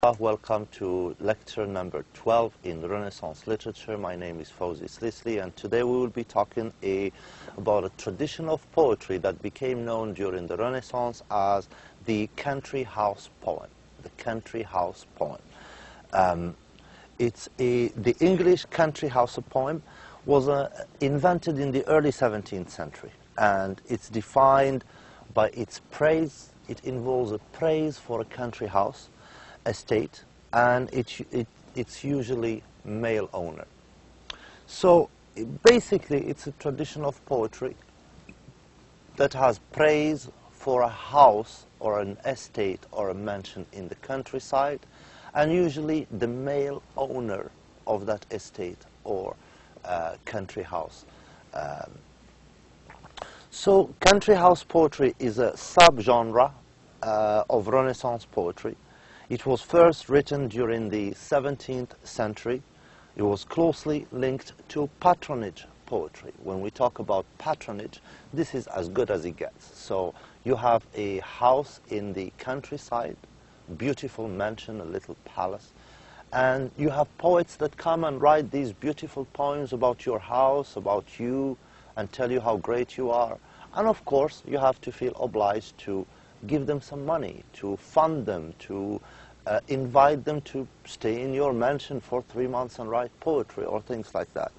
Welcome to lecture number 12 in Renaissance literature. My name is Fawzi Slisli, and today we will be talking about a tradition of poetry that became known during the Renaissance as the country house poem. The country house poem. The English country house poem was invented in the early 17th century, and it's defined by its praise. It involves a praise for a country house estate, and it's usually male owner. So basically it's a tradition of poetry that has praise for a house or an estate or a mansion in the countryside, and usually the male owner of that estate or country house. So country house poetry is a subgenre of Renaissance poetry. It was first written during the 17th century. It was closely linked to patronage poetry. When we talk about patronage, this is as good as it gets. So you have a house in the countryside, beautiful mansion, a little palace, and you have poets that come and write these beautiful poems about your house, about you, and tell you how great you are. And of course, you have to feel obliged to give them some money, to fund them, to invite them to stay in your mansion for 3 months and write poetry or things like that.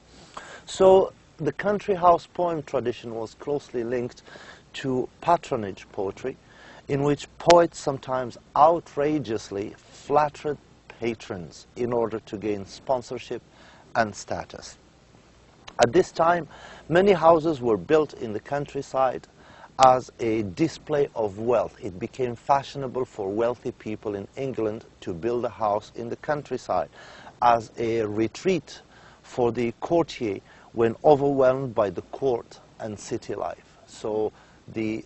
So the country house poem tradition was closely linked to patronage poetry, in which poets sometimes outrageously flattered patrons in order to gain sponsorship and status. At this time, many houses were built in the countryside as a display of wealth. It became fashionable for wealthy people in England to build a house in the countryside as a retreat for the courtier when overwhelmed by the court and city life. So they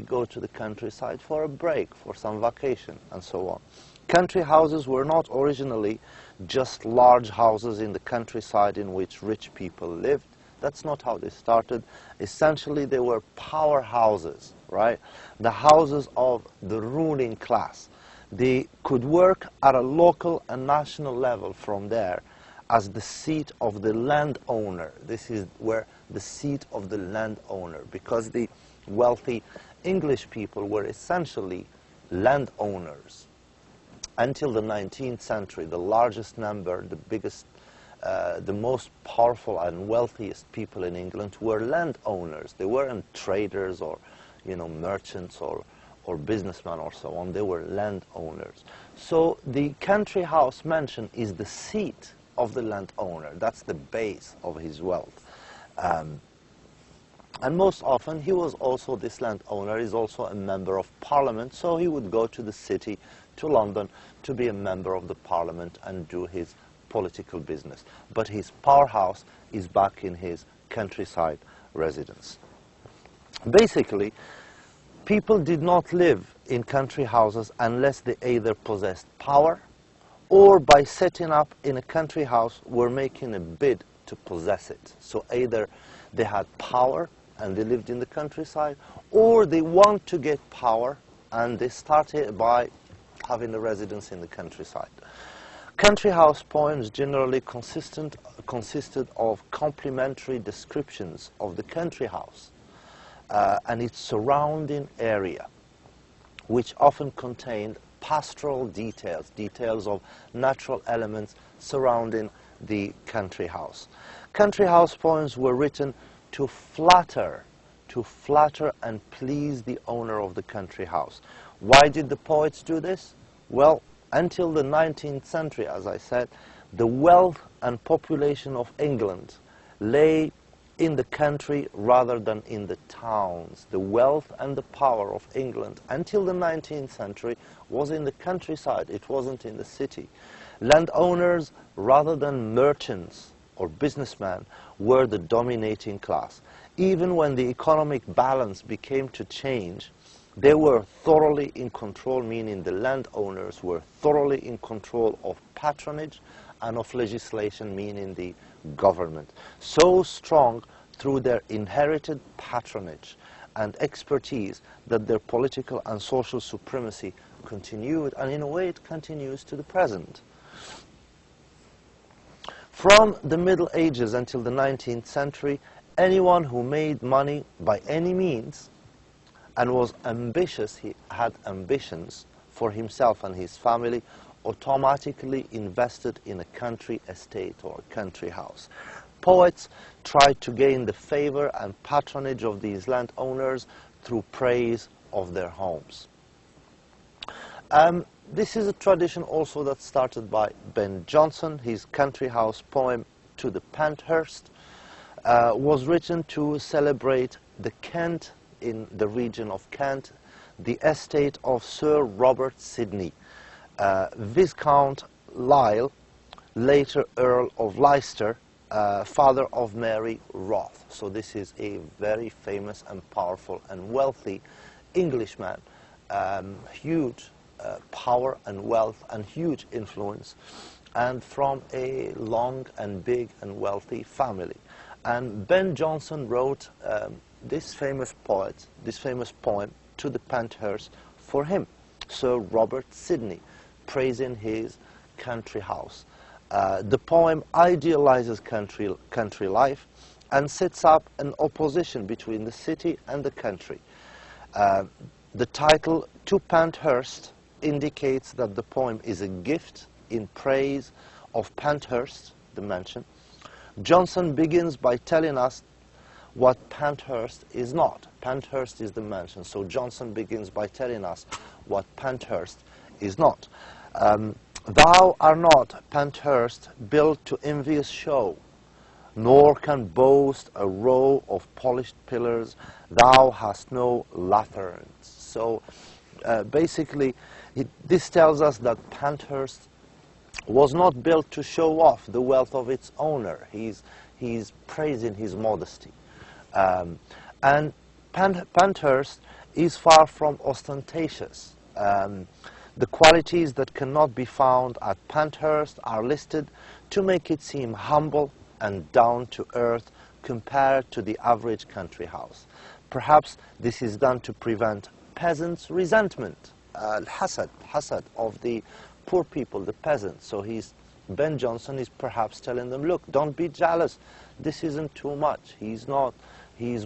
go to the countryside for a break, for some vacation, and so on. Country houses were not originally just large houses in the countryside in which rich people lived. That's not how they started. Essentially, they were power houses, right? The houses of the ruling class. They could work at a local and national level from there as the seat of the landowner. This is where the seat of the landowner, because the wealthy English people were essentially landowners. Until the 19th century, the largest number, the biggest, the most powerful and wealthiest people in England were landowners. They weren't traders or, merchants or businessmen or so on. They were landowners. So the country house mansion is the seat of the landowner. That's the base of his wealth. And most often, this landowner is also a member of parliament, so he would go to the city, to London, to be a member of the parliament and do his political business. But his powerhouse is back in his countryside residence. Basically, people did not live in country houses unless they either possessed power or by setting up in a country house were making a bid to possess it. So either they had power and they lived in the countryside, or they want to get power and they started by having a residence in the countryside. Country house poems generally consisted of complimentary descriptions of the country house and its surrounding area, which often contained pastoral details, details of natural elements surrounding the country house. Country house poems were written to flatter and please the owner of the country house. Why did the poets do this? Well, until the 19th century, as I said, the wealth and population of England lay in the country rather than in the towns. The wealth and the power of England until the 19th century was in the countryside. It wasn't in the city. Landowners rather than merchants or businessmen were the dominating class. Even when the economic balance became to change, they were thoroughly in control, meaning the landowners were thoroughly in control of patronage and of legislation, meaning the government. So strong through their inherited patronage and expertise that their political and social supremacy continued, and in a way it continues to the present. From the Middle Ages until the 19th century, anyone who made money by any means and was ambitious, he had ambitions for himself and his family, automatically invested in a country estate or a country house. Poets tried to gain the favor and patronage of these landowners through praise of their homes. This is a tradition also that started by Ben Jonson. His country house poem, To the Panthurst, was written to celebrate the Kent, in the region of Kent, the estate of Sir Robert Sidney, Viscount Lisle, later Earl of Leicester, father of Mary Wroth. So this is a very famous and powerful and wealthy Englishman, huge power and wealth and huge influence, and from a long and big and wealthy family. And Ben Jonson wrote this famous poem, To the Panthurst, for him, Sir Robert Sidney, praising his country house. The poem idealizes country life and sets up an opposition between the city and the country. The title, To Panthurst, indicates that the poem is a gift in praise of Panthurst, the mansion. Jonson begins by telling us what Panthurst is not. Panthurst is the mansion, so Jonson begins by telling us what Panthurst is not. Thou art not, Panthurst, built to envious show, nor can boast a row of polished pillars. Thou hast no lathorns. So basically, this tells us that Panthurst was not built to show off the wealth of its owner. He's praising his modesty. And Panthurst is far from ostentatious. The qualities that cannot be found at Panthurst are listed to make it seem humble and down to earth compared to the average country house. Perhaps this is done to prevent peasants' resentment, hasad of the poor people, the peasants. So Ben Jonson is perhaps telling them, look, don't be jealous. This isn't too much. He's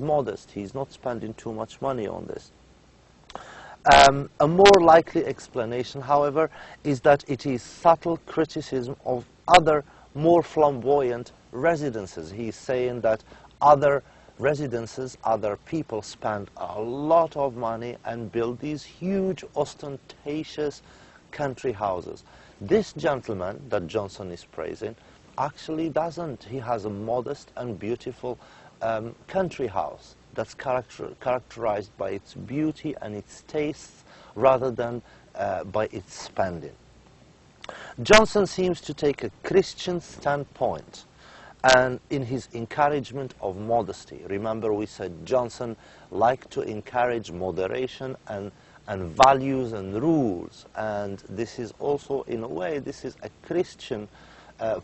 modest. He's not spending too much money on this. A more likely explanation, however, is that it is subtle criticism of other more flamboyant residences. He's saying that other residences, other people spend a lot of money and build these huge, ostentatious country houses. This gentleman that Jonson is praising actually doesn't. He has a modest and beautiful country house that's characterized by its beauty and its tastes rather than by its spending. Jonson seems to take a Christian standpoint and in his encouragement of modesty. Remember, we said Jonson liked to encourage moderation and values and rules, and this is also, in a way, this is a Christian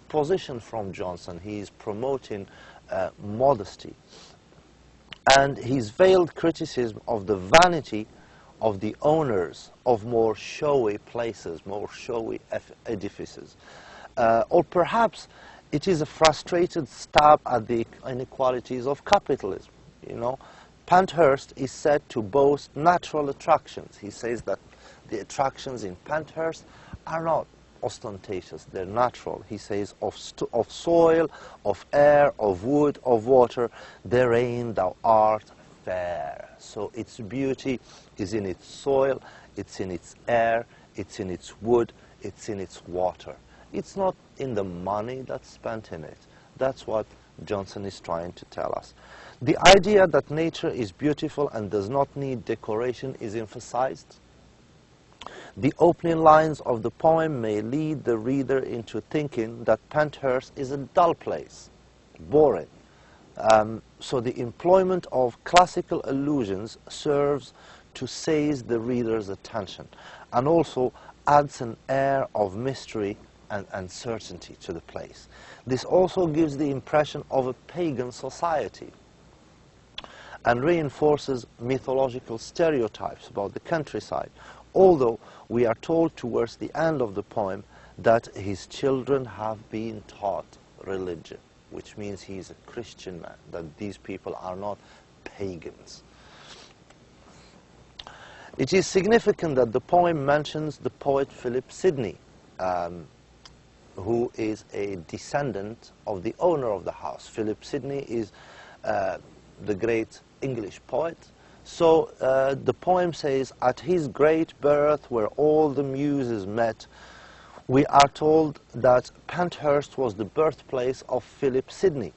position from Jonson. He is promoting modesty. And his veiled criticism of the vanity of the owners of more showy places, more showy edifices. Or perhaps it is a frustrated stab at the inequalities of capitalism. You know, Panthurst is said to boast natural attractions. He says that the attractions in Panthurst are not ostentatious, they're natural. He says of soil, of air, of wood, of water, therein thou art fair. So its beauty is in its soil, it's in its air, it's in its wood, it's in its water. It's not in the money that's spent in it. That's what Jonson is trying to tell us. The idea that nature is beautiful and does not need decoration is emphasized. The opening lines of the poem may lead the reader into thinking that Panthurst is a dull place, boring. So the employment of classical allusions serves to seize the reader's attention and also adds an air of mystery and uncertainty to the place. This also gives the impression of a pagan society and reinforces mythological stereotypes about the countryside, although we are told towards the end of the poem that his children have been taught religion, which means he's a Christian man, that these people are not pagans. It is significant that the poem mentions the poet Philip Sidney, who is a descendant of the owner of the house. Philip Sidney is the great English poet. So the poem says, at his great birth where all the muses met, we are told that Penthurst was the birthplace of Philip Sidney,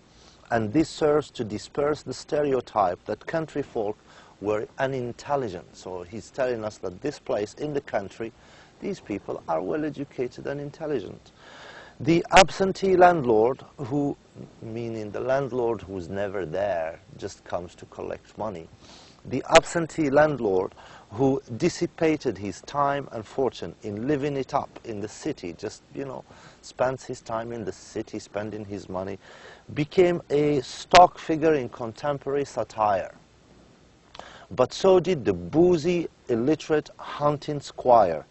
and this serves to disperse the stereotype that country folk were unintelligent. So he's telling us that this place in the country, these people are well educated and intelligent. The absentee landlord, who, meaning the landlord who's never there, just comes to collect money. The absentee landlord who dissipated his time and fortune in living it up in the city, just, spends his time in the city spending his money, became a stock figure in contemporary satire. But so did the boozy, illiterate hunting squire,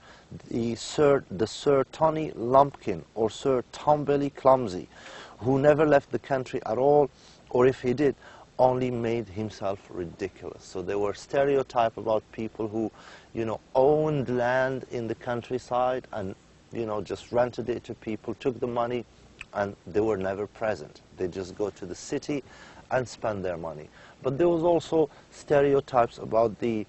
the Sir Tony Lumpkin or Sir Tombelly Clumsy, who never left the country at all, or if he did, only made himself ridiculous. So there were stereotypes about people who, owned land in the countryside and, just rented it to people, took the money, and they were never present. They just go to the city and spend their money. But there was also stereotypes about the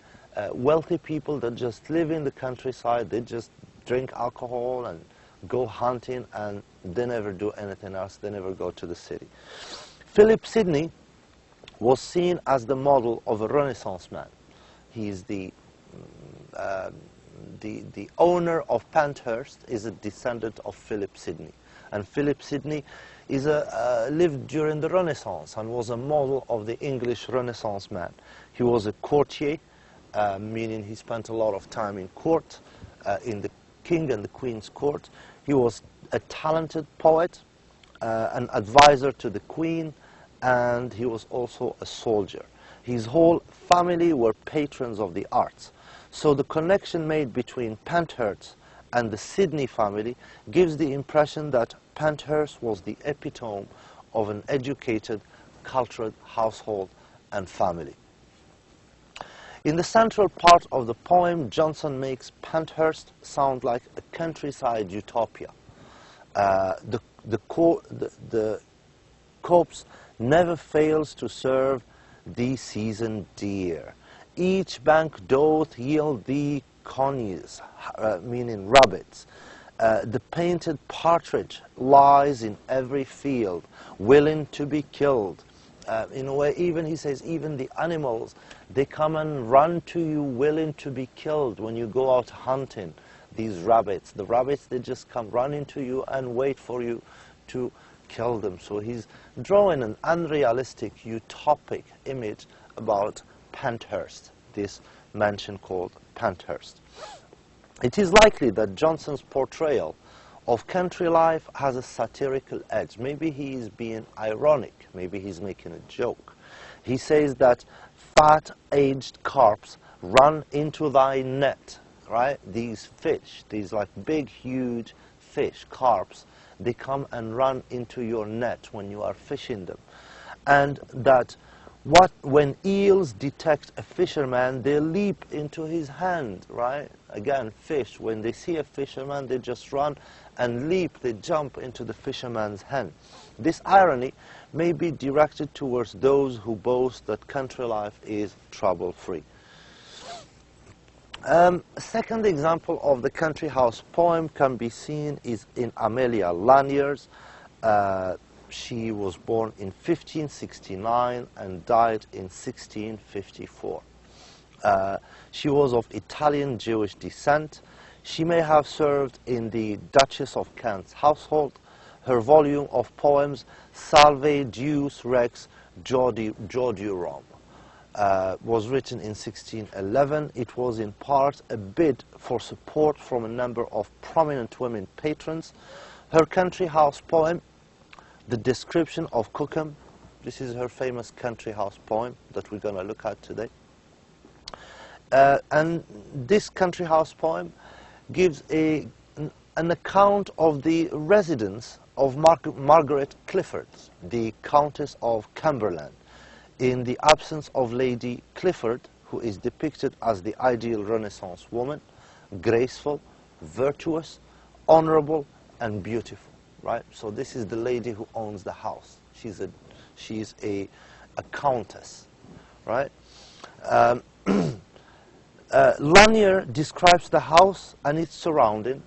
wealthy people that just live in the countryside. They just drink alcohol and go hunting, and they never do anything else. They never go to the city. Philip Sidney was seen as the model of a Renaissance man. He is the owner of Penthurst is a descendant of Philip Sidney, and Philip Sidney is lived during the Renaissance and was a model of the English Renaissance man. He was a courtier, meaning he spent a lot of time in court, in the king and the queen's court. He was a talented poet, an advisor to the queen, and he was also a soldier. His whole family were patrons of the arts. So the connection made between Penthurst and the Sidney family gives the impression that Penthurst was the epitome of an educated, cultured household and family. In the central part of the poem, Johnson makes Penthurst sound like a countryside utopia. The copse never fails to serve thee seasoned deer. Each bank doth yield thee conies, meaning rabbits. The painted partridge lies in every field, willing to be killed. In a way, even he says, even the animals, they come and run to you willing to be killed when you go out hunting. These rabbits, the rabbits, they just come running to you and wait for you to kill them. So he's drawing an unrealistic, utopic image about Penthurst, this mansion called Penthurst. It is likely that Johnson's portrayal of country life has a satirical edge. Maybe he is being ironic, maybe he's making a joke. He says that fat aged carps run into thy net, right? These fish, these like big huge fish, carps, they come and run into your net when you are fishing them. And that when eels detect a fisherman, they leap into his hand, right? Again, fish, when they see a fisherman, they just run and leap, they jump into the fisherman's hand. This irony may be directed towards those who boast that country life is trouble-free. A second example of the country house poem can be seen is in Amelia Lanier's. She was born in 1569 and died in 1654. She was of Italian Jewish descent. She may have served in the Duchess of Kent's household. Her volume of poems, Salve Deus Rex Jodiorum, was written in 1611. It was in part a bid for support from a number of prominent women patrons. Her country house poem, The Description of Cookham, this is her famous country house poem that we're going to look at today, And this country house poem gives an account of the residence of Margaret Clifford, the Countess of Cumberland, in the absence of Lady Clifford, who is depicted as the ideal Renaissance woman, graceful, virtuous, honorable, and beautiful. Right? So this is the lady who owns the house. She's a countess. Right? Lanier describes the house and its surrounding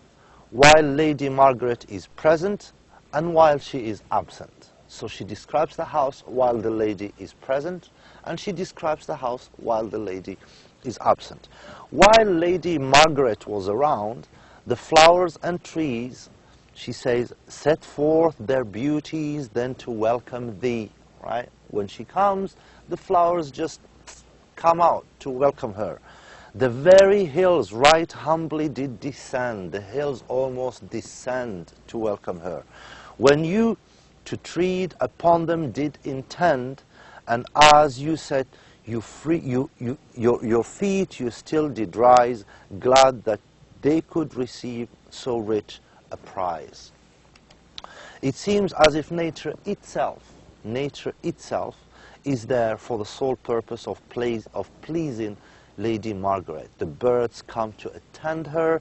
while Lady Margaret is present and while she is absent. So she describes the house while the lady is present, and she describes the house while the lady is absent. While Lady Margaret was around, the flowers and trees, she says, set forth their beauties then to welcome thee. Right? When she comes, the flowers just come out to welcome her. The very hills right humbly did descend. The hills almost descend to welcome her. When you to tread upon them did intend, and as you said, your feet you still did rise, glad that they could receive so rich a prize. It seems as if nature itself is there for the sole purpose of pleasing Lady Margaret. The birds come to attend her,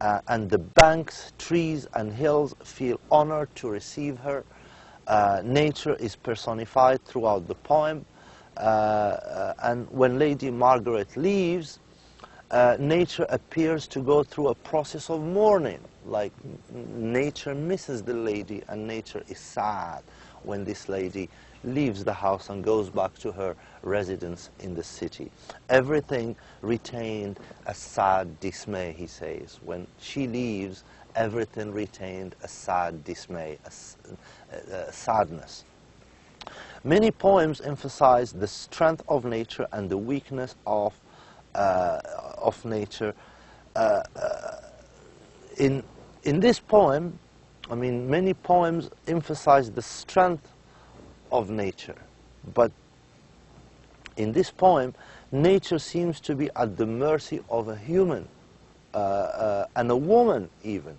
and the banks, trees, and hills feel honored to receive her. Nature is personified throughout the poem, and when Lady Margaret leaves, nature appears to go through a process of mourning. Like nature misses the lady, and nature is sad when this lady leaves the house and goes back to her residence in the city. Everything retained a sad dismay, he says. When she leaves, everything retained a sad dismay, a sadness. Many poems emphasize the strength of nature and the weakness of nature. In this poem, I mean, many poems emphasize the strength of nature, but in this poem, nature seems to be at the mercy of a human and a woman even.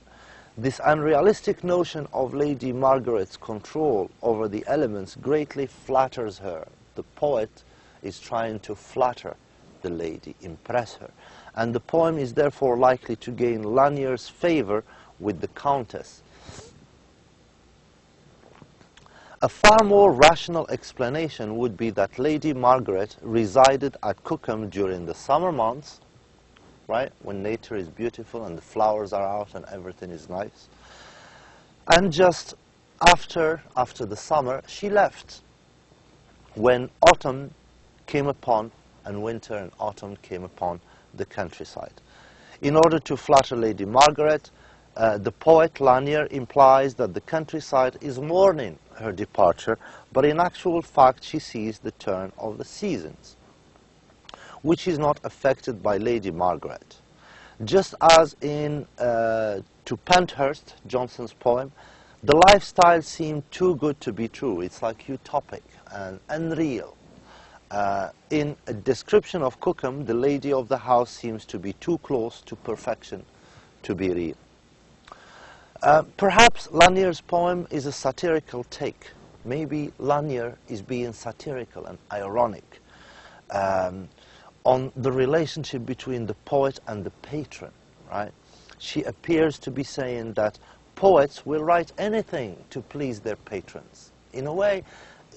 This unrealistic notion of Lady Margaret's control over the elements greatly flatters her. The poet is trying to flatter the lady, impress her, and the poem is therefore likely to gain Lanier's favor with the Countess. A far more rational explanation would be that Lady Margaret resided at Cookham during the summer months, right, when nature is beautiful and the flowers are out and everything is nice. And just after the summer, she left when autumn came upon, and winter and autumn came upon the countryside. In order to flatter Lady Margaret, the poet Lanier implies that the countryside is mourning her departure, but in actual fact she sees the turn of the seasons, which is not affected by Lady Margaret. Just as in To Penthurst, Johnson's poem, the lifestyle seemed too good to be true. It's like utopic and unreal. In a description of Cookham, the lady of the house seems to be too close to perfection to be real. Perhaps Lanier's poem is a satirical take. Maybe Lanier is being satirical and ironic on the relationship between the poet and the patron, right? She appears to be saying that poets will write anything to please their patrons. In a way,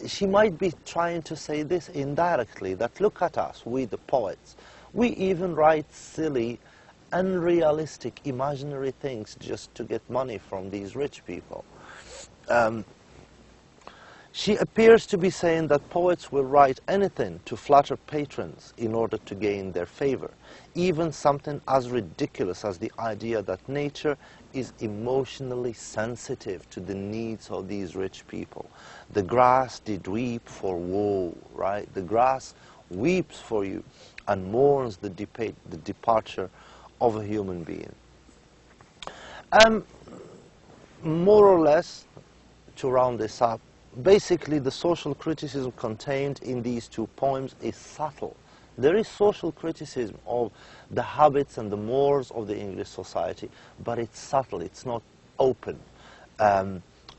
she might be trying to say this indirectly, that look at us, we the poets. We even write silly, unrealistic, imaginary things just to get money from these rich people. She appears to be saying that poets will write anything to flatter patrons in order to gain their favor, even something as ridiculous as the idea that nature is emotionally sensitive to the needs of these rich people. The grass did weep for woe, right? The grass weeps for you and mourns the departure of a human being. More or less, to round this up, basically the social criticism contained in these two poems is subtle, There is social criticism of the habits and the mores of the English society, but it's subtle, it's not open.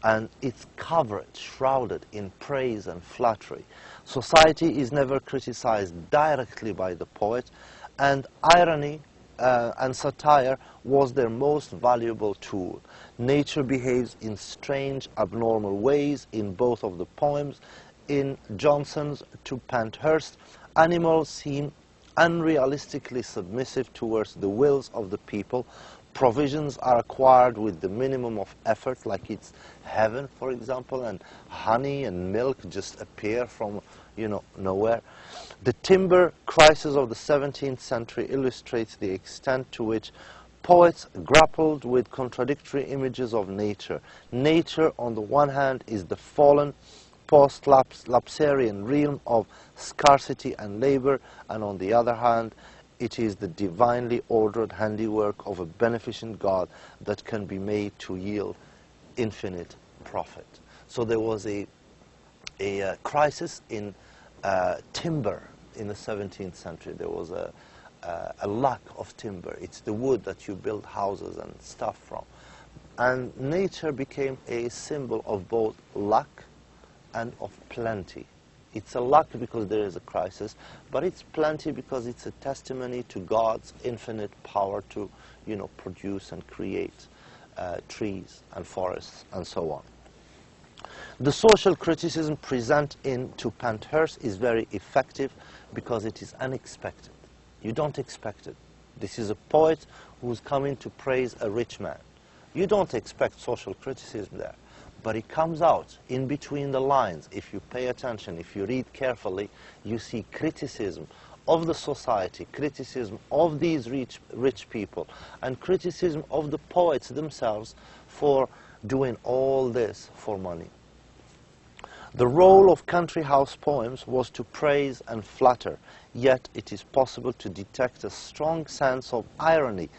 And it's covered, shrouded in praise and flattery. Society is never criticized directly by the poet, and irony and satire was their most valuable tool. Nature behaves in strange, abnormal ways in both of the poems. In Johnson's To Panthurst, animals seem unrealistically submissive towards the wills of the people. Provisions are acquired with the minimum of effort, like it's heaven, for example, and honey and milk just appear from, nowhere. The timber crisis of the 17th century illustrates the extent to which poets grappled with contradictory images of nature. Nature, on the one hand, is the fallen, post-lapsarian realm of scarcity and labor, and on the other hand, it is the divinely ordered handiwork of a beneficent God that can be made to yield infinite profit. So there was a crisis in timber in the 17th century. There was a lack of timber. It's the wood that you build houses and stuff from. And nature became a symbol of both luck and of plenty. It's a luck because there is a crisis, but it's plenty because it's a testimony to God's infinite power to, produce and create trees and forests and so on. The social criticism present in To Panthurst is very effective because it is unexpected. You don't expect it. This is a poet who's coming to praise a rich man. You don't expect social criticism there. But it comes out in between the lines. If you pay attention, if you read carefully, you see criticism of the society, criticism of these rich people, and criticism of the poets themselves for doing all this for money. The role of country house poems was to praise and flatter, yet it is possible to detect a strong sense of irony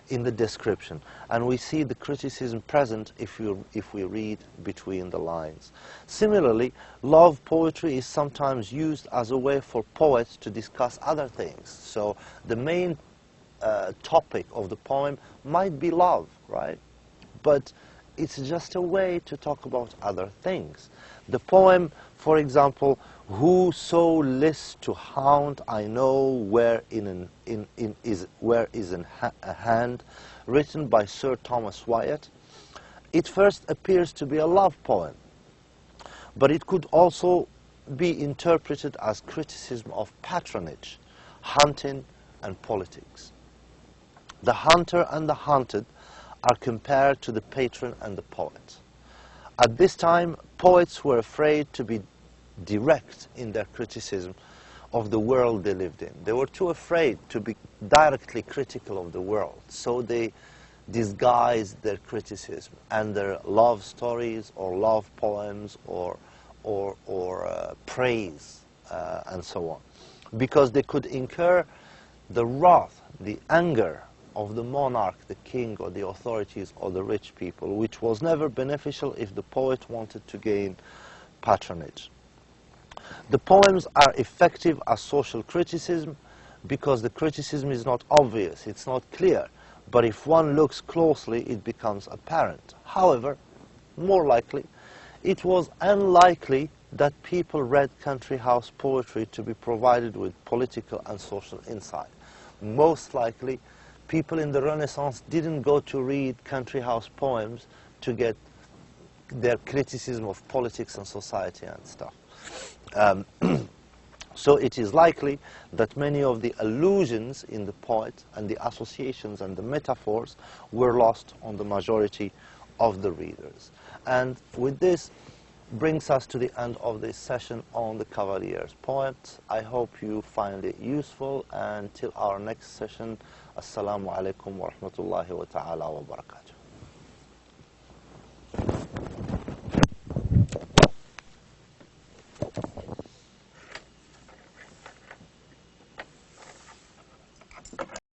in the description, and we see the criticism present if we read between the lines. Similarly, love poetry is sometimes used as a way for poets to discuss other things. So the main topic of the poem might be love, right? But it's just a way to talk about other things. The poem, for example, "Whoso lists to hound, I know where is a hand," written by Sir Thomas Wyatt. It first appears to be a love poem, but it could also be interpreted as criticism of patronage, hunting, and politics. The hunter and the hunted are compared to the patron and the poet. At this time, poets were afraid to be direct in their criticism of the world they lived in. They were too afraid to be directly critical of the world, so they disguised their criticism and their love stories or love poems or praise and so on, because they could incur the wrath, the anger of the monarch, the king, or the authorities, or the rich people, which was never beneficial if the poet wanted to gain patronage. The poems are effective as social criticism because the criticism is not obvious, it's not clear, but if one looks closely, it becomes apparent. However, more likely, it was unlikely that people read country house poetry to be provided with political and social insight. Most likely, people in the Renaissance didn't go to read country house poems to get their criticism of politics and society and stuff. So it is likely that many of the allusions in the poet and the associations and the metaphors were lost on the majority of the readers. And with this brings us to the end of this session on the Cavalier's poems. I hope you find it useful, and till our next session, Assalamu alaikum wa rahmatullahi wa ta'ala wa barakatuh.